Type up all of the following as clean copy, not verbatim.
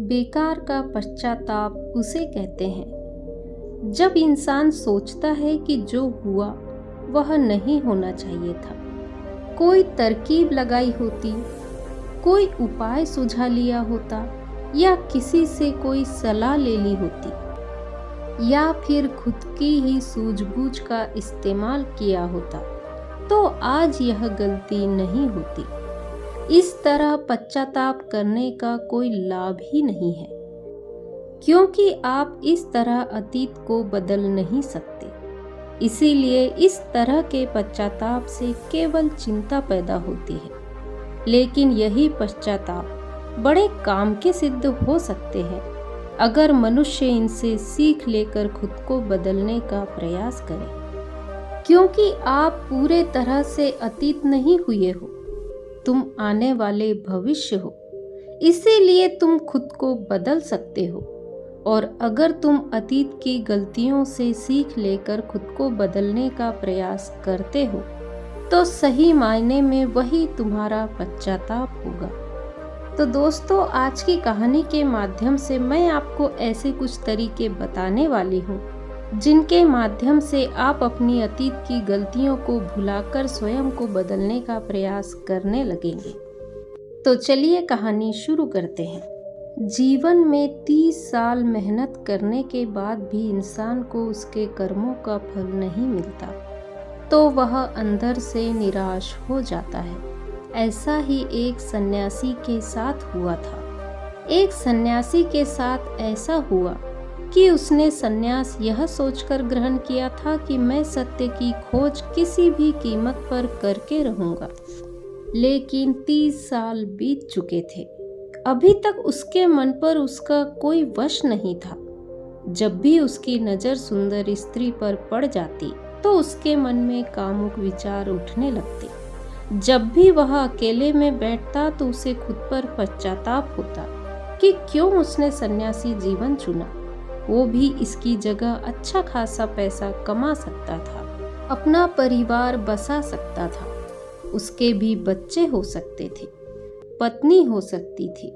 बेकार का पश्चाताप उसे कहते हैं जब इंसान सोचता है कि जो हुआ वह नहीं होना चाहिए था। कोई तरकीब लगाई होती, कोई उपाय सुझा लिया होता, या किसी से कोई सलाह ले ली होती, या फिर खुद की ही सूझबूझ का इस्तेमाल किया होता, तो आज यह गलती नहीं होती। इस तरह पश्चाताप करने का कोई लाभ ही नहीं है, क्योंकि आप इस तरह अतीत को बदल नहीं सकते। इसीलिए इस तरह के पश्चाताप से केवल चिंता पैदा होती है। लेकिन यही पश्चाताप बड़े काम के सिद्ध हो सकते हैं अगर मनुष्य इनसे सीख लेकर खुद को बदलने का प्रयास करे। क्योंकि आप पूरे तरह से अतीत नहीं हुए हो, तुम आने वाले भविष्य हो। इसीलिए तुम खुद को बदल सकते हो। और अगर तुम अतीत की गलतियों से सीख लेकर खुद को बदलने का प्रयास करते हो, तो सही मायने में वही तुम्हारा पश्चाताप होगा। तो दोस्तों, आज की कहानी के माध्यम से मैं आपको ऐसे कुछ तरीके बताने वाली हूँ जिनके माध्यम से आप अपनी अतीत की गलतियों को भुलाकर स्वयं को बदलने का प्रयास करने लगेंगे। तो चलिए कहानी शुरू करते हैं। जीवन में 30 साल मेहनत करने के बाद भी इंसान को उसके कर्मों का फल नहीं मिलता, तो वह अंदर से निराश हो जाता है। ऐसा ही एक सन्यासी के साथ हुआ था। एक सन्यासी के साथ ऐसा हुआ कि उसने सन्यास यह सोचकर ग्रहण किया था कि मैं सत्य की खोज किसी भी कीमत पर करके रहूंगा। लेकिन 30 साल बीत चुके थे। अभी तक उसके मन पर उसका कोई वश नहीं था। जब भी उसकी नज़र सुंदर स्त्री पर पड़ जाती तो उसके मन में कामुक विचार उठने लगते। जब भी वह अकेले में बैठता तो उसे खुद पर पश्चाताप होता कि क्यों उसने सन्यासी जीवन चुना। वो भी इसकी जगह अच्छा खासा पैसा कमा सकता था, अपना परिवार बसा सकता था, उसके भी बच्चे हो सकते थे, पत्नी हो सकती थी।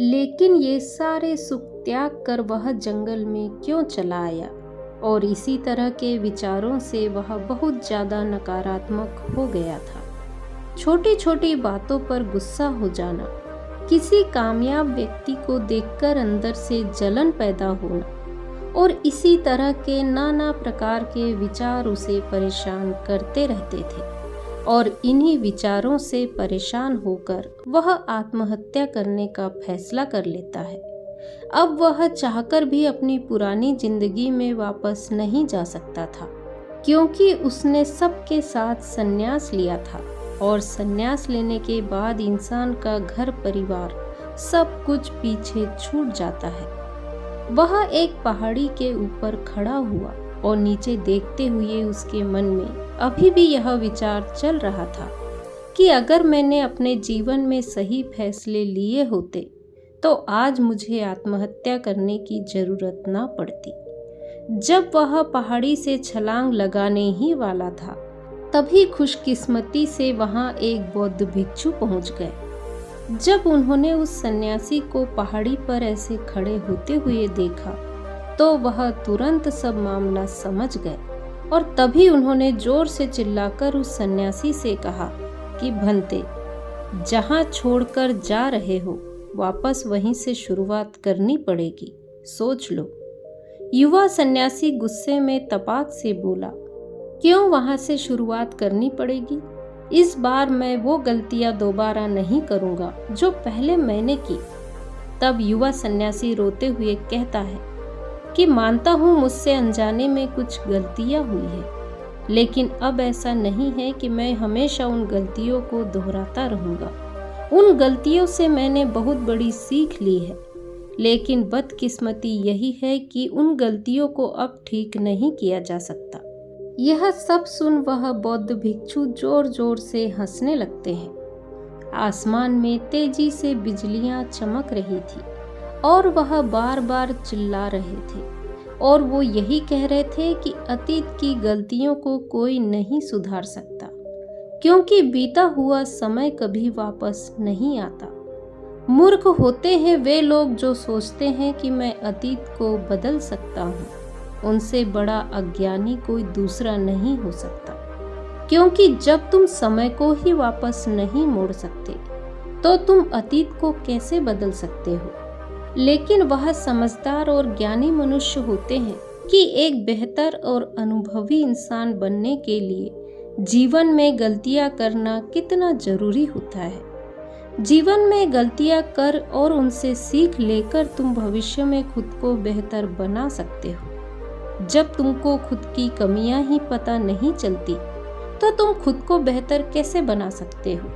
लेकिन ये सारे सुख त्याग कर वह जंगल में क्यों चला आया? और इसी तरह के विचारों से वह बहुत ज़्यादा नकारात्मक हो गया था। छोटी छोटी बातों पर गुस्सा हो जाना, किसी कामयाब व्यक्ति को देखकर अंदर से जलन पैदा होना, और इसी तरह के नाना प्रकार के विचार उसे परेशान करते रहते थे। और इन्हीं विचारों से परेशान होकर वह आत्महत्या करने का फैसला कर लेता है। अब वह चाहकर भी अपनी पुरानी जिंदगी में वापस नहीं जा सकता था, क्योंकि उसने सबके साथ संन्यास लिया था। और संन्यास लेने के बाद इंसान का घर परिवार सब कुछ पीछे छूट जाता है। वह एक पहाड़ी के ऊपर खड़ा हुआ और नीचे देखते हुए उसके मन में अभी भी यह विचार चल रहा था कि अगर मैंने अपने जीवन में सही फैसले लिए होते तो आज मुझे आत्महत्या करने की जरूरत ना पड़ती। जब वह पहाड़ी से छलांग लगाने ही वाला था, तभी खुशकिस्मती से वहां एक बौद्ध भिक्षु पहुंच गए। जब उन्होंने उस सन्यासी को पहाड़ी पर ऐसे खड़े होते हुए देखा तो वह तुरंत सब मामला समझ गए। और तभी उन्होंने जोर से चिल्लाकर उस सन्यासी से कहा कि भंते, जहाँ छोड़कर जा रहे हो वापस वहीं से शुरुआत करनी पड़ेगी, सोच लो। युवा सन्यासी गुस्से में तपाक से बोला, क्यों वहां से शुरुआत करनी पड़ेगी? इस बार मैं वो गलतियां दोबारा नहीं करूंगा जो पहले मैंने की। तब युवा सन्यासी रोते हुए कहता है कि मानता हूँ मुझसे अनजाने में कुछ गलतियां हुई है, लेकिन अब ऐसा नहीं है कि मैं हमेशा उन गलतियों को दोहराता रहूंगा। उन गलतियों से मैंने बहुत बड़ी सीख ली है, लेकिन बदकिस्मती यही है कि उन गलतियों को अब ठीक नहीं किया जा सकता। यह सब सुन वह बौद्ध भिक्षु जोर जोर से हंसने लगते हैं। आसमान में तेजी से बिजलियां चमक रही थी और वह बार बार चिल्ला रहे थे, और वो यही कह रहे थे कि अतीत की गलतियों को कोई नहीं सुधार सकता, क्योंकि बीता हुआ समय कभी वापस नहीं आता। मूर्ख होते हैं वे लोग जो सोचते हैं कि मैं अतीत को बदल सकता हूँ। उनसे बड़ा अज्ञानी कोई दूसरा नहीं हो सकता, क्योंकि जब तुम समय को ही वापस नहीं मोड़ सकते तो तुम अतीत को कैसे बदल सकते हो। लेकिन वह समझदार और ज्ञानी मनुष्य होते हैं कि एक बेहतर और अनुभवी इंसान बनने के लिए जीवन में गलतियां करना कितना जरूरी होता है। जीवन में गलतियां कर और उनसे सीख लेकर तुम भविष्य में खुद को बेहतर बना सकते हो। जब तुमको खुद की कमियां ही पता नहीं चलती तो तुम खुद को बेहतर कैसे बना सकते हो।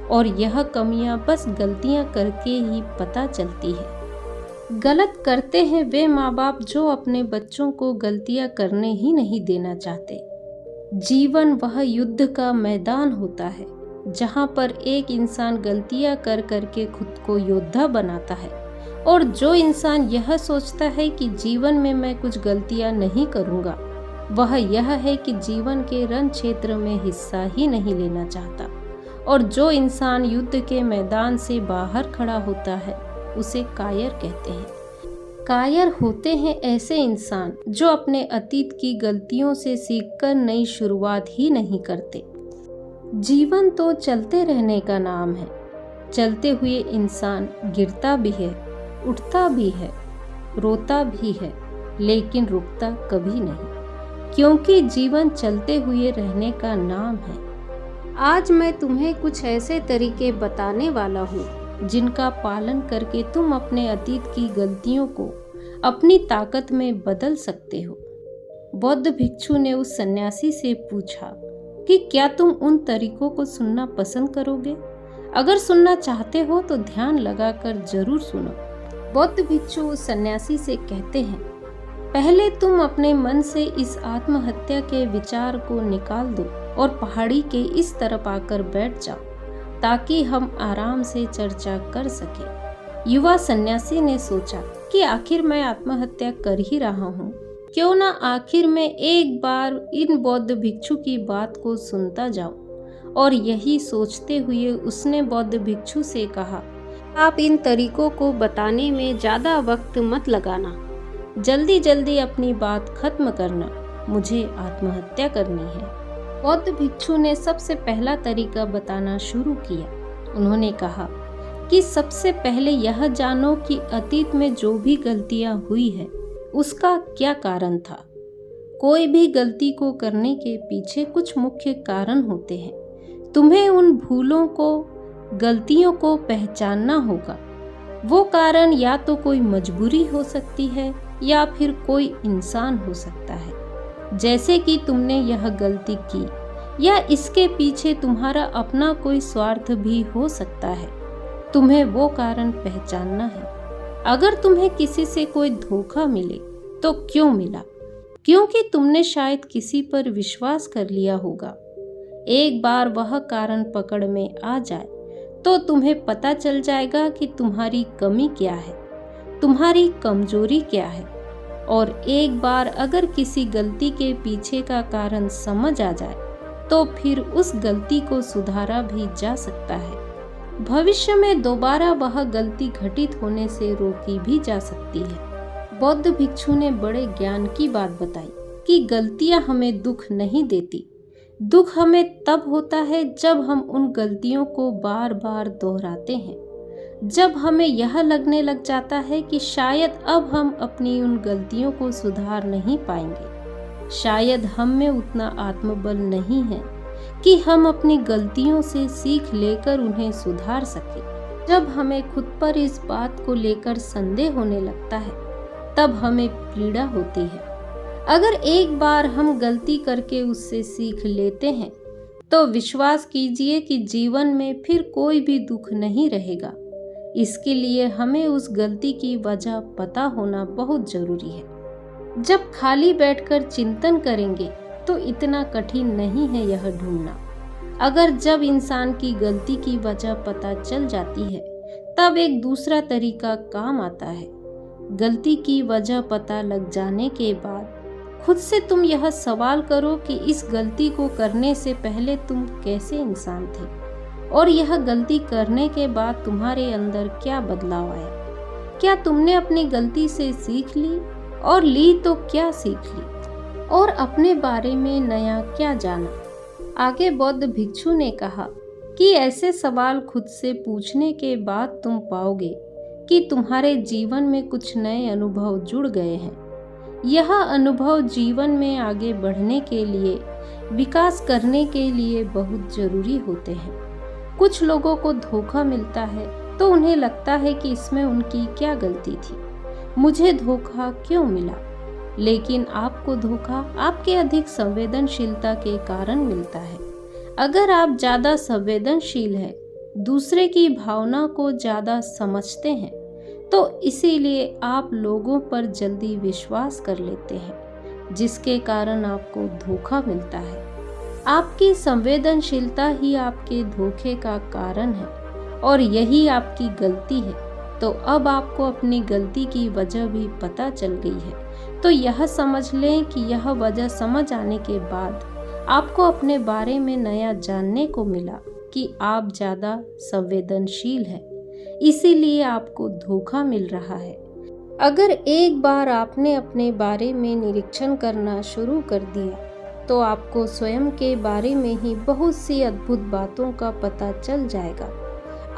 और यह कमियां बस गलतियां करके ही पता चलती है। गलत करते हैं वे माँ बाप जो अपने बच्चों को गलतियां करने ही नहीं देना चाहते। जीवन वह युद्ध का मैदान होता है जहाँ पर एक इंसान गलतियां कर करके खुद को योद्धा बनाता है, और जो इंसान यह सोचता है कि जीवन में मैं कुछ गलतियां नहीं करूँगा, वह यह है कि जीवन के रण क्षेत्र में हिस्सा ही नहीं लेना चाहता। और जो इंसान युद्ध के मैदान से बाहर खड़ा होता है उसे कायर कहते हैं। कायर होते हैं ऐसे इंसान जो अपने अतीत की गलतियों से सीखकर नई शुरुआत ही नहीं करते। जीवन तो चलते रहने का नाम है। चलते हुए इंसान गिरता भी है, उठता भी है, रोता भी है, लेकिन रुकता कभी नहीं, क्योंकि जीवन चलते हुए रहने का नाम है। आज मैं तुम्हें कुछ ऐसे तरीके बताने वाला हूँ जिनका पालन करके तुम अपने अतीत की गलतियों को अपनी ताकत में बदल सकते हो। बौद्ध भिक्षु ने उस सन्यासी से पूछा कि क्या तुम उन तरीकों को सुनना पसंद करोगे? अगर सुनना चाहते हो तो ध्यान लगाकर जरूर सुनो। बौद्ध भिक्षु उस सन्यासी से कहते हैं, पहले तुम अपने मन से इस आत्महत्या के विचार को निकाल दो और पहाड़ी के इस तरफ आकर बैठ जाओ ताकि हम आराम से चर्चा कर सके। युवा सन्यासी ने सोचा कि आखिर मैं आत्महत्या कर ही रहा हूँ, क्यों ना आखिर में एक बार इन बौद्ध भिक्षु की बात को सुनता जाऊं। और यही सोचते हुए उसने बौद्ध भिक्षु से कहा, आप इन तरीकों को बताने में ज़्यादा वक्त मत लगाना, जल्दी जल्दी अपनी बात खत्म करना, मुझे आत्महत्या करनी है। बौद्ध भिक्षु ने सबसे पहला तरीका बताना शुरू किया। उन्होंने कहा कि सबसे पहले यह जानो कि अतीत में जो भी गलतियां हुई है उसका क्या कारण था। कोई भी गलती को करने के पीछे कुछ मुख्य कारण होते हैं। तुम्हें उन भूलों को, गलतियों को पहचानना होगा। वो कारण या तो कोई मजबूरी हो सकती है या फिर कोई इंसान हो सकता है, जैसे कि तुमने यह गलती की, या इसके पीछे तुम्हारा अपना कोई स्वार्थ भी हो सकता है। तुम्हें वो कारण पहचानना है। अगर तुम्हें किसी से कोई धोखा मिले तो क्यों मिला? क्योंकि तुमने शायद किसी पर विश्वास कर लिया होगा। एक बार वह कारण पकड़ में आ जाए तो तुम्हें पता चल जाएगा कि तुम्हारी कमी क्या है, तुम्हारी कमजोरी क्या है। और एक बार अगर किसी गलती के पीछे का कारण समझ आ जाए तो फिर उस गलती को सुधारा भी जा सकता है। भविष्य में दोबारा वह गलती घटित होने से रोकी भी जा सकती है। बौद्ध भिक्षु ने बड़े ज्ञान की बात बताई कि गलतियां हमें दुख नहीं देती। दुख हमें तब होता है जब हम उन गलतियों को बार बार दोहराते हैं, जब हमें यह लगने लग जाता है कि शायद अब हम अपनी उन गलतियों को सुधार नहीं पाएंगे। शायद हम में उतना आत्मबल नहीं है कि हम अपनी गलतियों से सीख लेकर उन्हें सुधार सके। जब हमें खुद पर इस बात को लेकर संदेह होने लगता है तब हमें पीड़ा होती है। अगर एक बार हम गलती करके उससे सीख लेते हैं तो विश्वास कीजिए कि जीवन में फिर कोई भी दुख नहीं रहेगा। इसके लिए हमें उस गलती की वजह पता होना बहुत जरूरी है। जब खाली बैठकर चिंतन करेंगे तो इतना कठिन नहीं है यह ढूंढना। अगर जब इंसान की गलती की वजह पता चल जाती है तब एक दूसरा तरीका काम आता है। गलती की वजह पता लग जाने के बाद खुद से तुम यह सवाल करो कि इस गलती को करने से पहले तुम कैसे इंसान थे और यह गलती करने के बाद तुम्हारे अंदर क्या बदलाव आया? क्या तुमने अपनी गलती से सीख ली, और ली तो क्या सीख ली, और अपने बारे में नया क्या जाना? आगे बौद्ध भिक्षु ने कहा कि ऐसे सवाल खुद से पूछने के बाद तुम पाओगे कि तुम्हारे जीवन में कुछ नए अनुभव जुड़ गए हैं। यह अनुभव जीवन में आगे बढ़ने के लिए, विकास करने के लिए बहुत जरूरी होते हैं। कुछ लोगों को धोखा मिलता है तो उन्हें लगता है कि इसमें उनकी क्या गलती थी, मुझे धोखा क्यों मिला? लेकिन आपको धोखा आपके अधिक संवेदनशीलता के कारण मिलता है। अगर आप ज़्यादा संवेदनशील हैं, दूसरे की भावना को ज़्यादा समझते हैं, तो इसीलिए आप लोगों पर जल्दी विश्वास कर लेते हैं, जिसके कारण आपको धोखा मिलता है। आपकी संवेदनशीलता ही आपके धोखे का कारण है, और यही आपकी गलती है। तो अब आपको अपनी गलती की वजह भी पता चल गई है, तो यह समझ लें कि यह वजह समझ आने के बाद आपको अपने बारे में नया जानने को मिला कि आप ज़्यादा संवेदनशील हैं, इसीलिए आपको धोखा मिल रहा है। अगर एक बार आपने अपने बारे में निरीक्षण करना शुरू कर दिया, तो आपको स्वयं के बारे में ही बहुत सी अद्भुत बातों का पता चल जाएगा।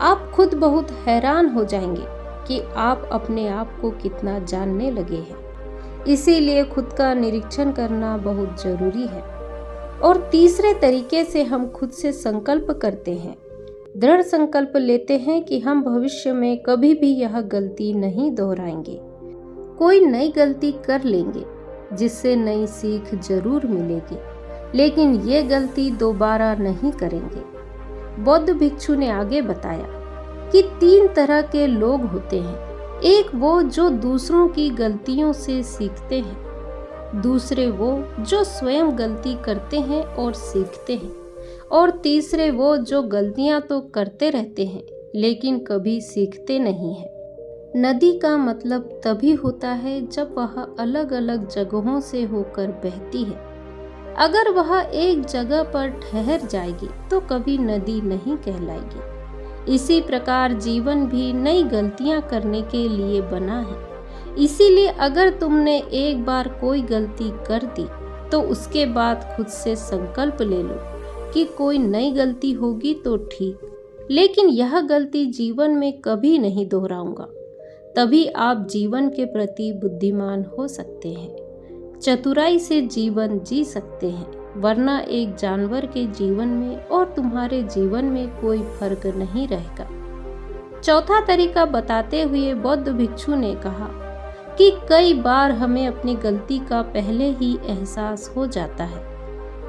आप खुद बहुत हैरान हो जाएंगे कि आप अपने आप को कितना जानने लगे हैं। इसीलिए खुद का निरीक्षण करना बहुत जरूरी है। और तीसरे तरीके से हम खुद से संकल्प करते हैं, दृढ़ संकल्प लेते हैं कि हम भविष्य में कभी भी यह गलती नहीं दोहराएंगे। कोई नई गलती कर लेंगे जिससे नई सीख जरूर मिलेगी, लेकिन ये गलती दोबारा नहीं करेंगे। बौद्ध भिक्षु ने आगे बताया कि 3 तरह के लोग होते हैं। एक वो जो दूसरों की गलतियों से सीखते हैं, दूसरे वो जो स्वयं गलती करते हैं और सीखते हैं, और तीसरे वो जो गलतियां तो करते रहते हैं लेकिन कभी सीखते नहीं हैं। नदी का मतलब तभी होता है जब वह अलग अलग जगहों से होकर बहती है। अगर वह एक जगह पर ठहर जाएगी तो कभी नदी नहीं कहलाएगी। इसी प्रकार जीवन भी नई गलतियां करने के लिए बना है। इसीलिए अगर तुमने एक बार कोई गलती कर दी तो उसके बाद खुद से संकल्प ले लो कि कोई नई गलती होगी तो ठीक, लेकिन यह गलती जीवन में कभी नहीं दोहराऊंगा। तभी आप जीवन के प्रति बुद्धिमान हो सकते हैं, चतुराई से जीवन जी सकते हैं, वरना एक जानवर के जीवन में और तुम्हारे जीवन में कोई फर्क नहीं रहेगा। चौथा तरीका बताते हुए बौद्ध भिक्षु ने कहा कि कई बार हमें अपनी गलती का पहले ही एहसास हो जाता है।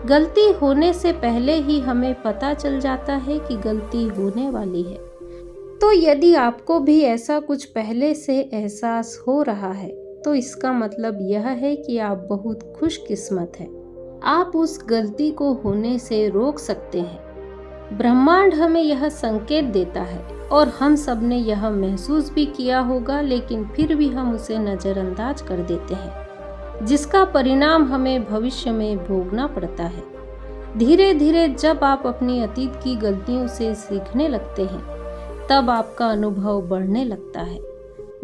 गलती होने से पहले ही हमें पता चल जाता है कि गलती होने वाली है। तो यदि आपको भी ऐसा कुछ पहले से एहसास हो रहा है तो इसका मतलब यह है कि आप बहुत खुशकिस्मत हैं। आप उस गलती को होने से रोक सकते हैं। ब्रह्मांड हमें यह संकेत देता है और हम सब ने यह महसूस भी किया होगा, लेकिन फिर भी हम उसे नज़रअंदाज कर देते हैं, जिसका परिणाम हमें भविष्य में भोगना पड़ता है। धीरे धीरे जब आप अपनी अतीत की गलतियों से सीखने लगते हैं, तब आपका अनुभव बढ़ने लगता है।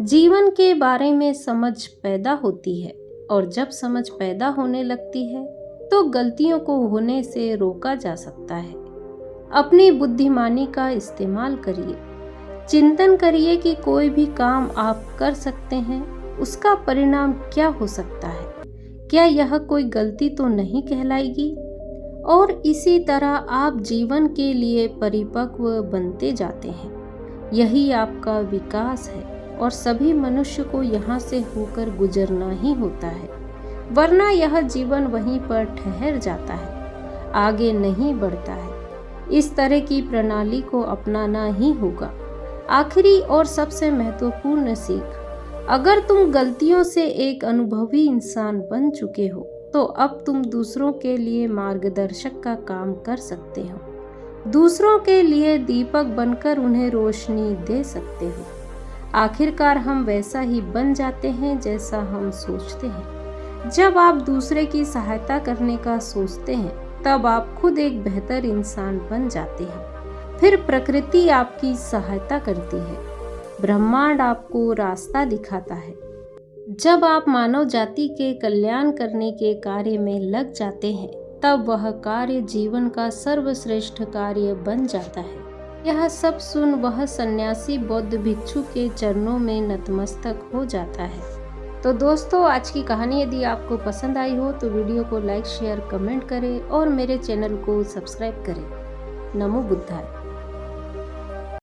जीवन के बारे में समझ पैदा होती है, और जब समझ पैदा होने लगती है तो गलतियों को होने से रोका जा सकता है। अपनी बुद्धिमानी का इस्तेमाल करिए। चिंतन करिए कि कोई भी काम आप कर सकते हैं, उसका परिणाम क्या हो सकता है। क्या यह कोई गलती तो नहीं कहलाएगी? और इसी तरह आप जीवन के लिए परिपक्व बनते जाते हैं। यही आपका विकास है, और सभी मनुष्य को यहाँ से होकर गुजरना ही होता है, वरना यह जीवन वहीं पर ठहर जाता है, आगे नहीं बढ़ता है। इस तरह की प्रणाली को अपनाना ही होगा। आखिरी और सबसे महत्वपूर्ण सीख, अगर तुम गलतियों से एक अनुभवी इंसान बन चुके हो तो अब तुम दूसरों के लिए मार्गदर्शक का काम कर सकते हो। दूसरों के लिए दीपक बनकर उन्हें रोशनी दे सकते हो। आखिरकार हम वैसा ही बन जाते हैं जैसा हम सोचते हैं। जब आप दूसरे की सहायता करने का सोचते हैं, तब आप खुद एक बेहतर इंसान बन जाते हैं। फिर प्रकृति आपकी सहायता करती है, ब्रह्मांड आपको रास्ता दिखाता है। जब आप मानव जाति के कल्याण करने के कार्य में लग जाते हैं, तब वह कार्य जीवन का सर्वश्रेष्ठ कार्य बन जाता है। यह सब सुन वह सन्यासी बौद्ध भिक्षु के चरणों में नतमस्तक हो जाता है। तो दोस्तों, आज की कहानी यदि आपको पसंद आई हो तो वीडियो को लाइक, शेयर, कमेंट करें और मेरे चैनल को सब्सक्राइब करें। नमो बुद्धाय।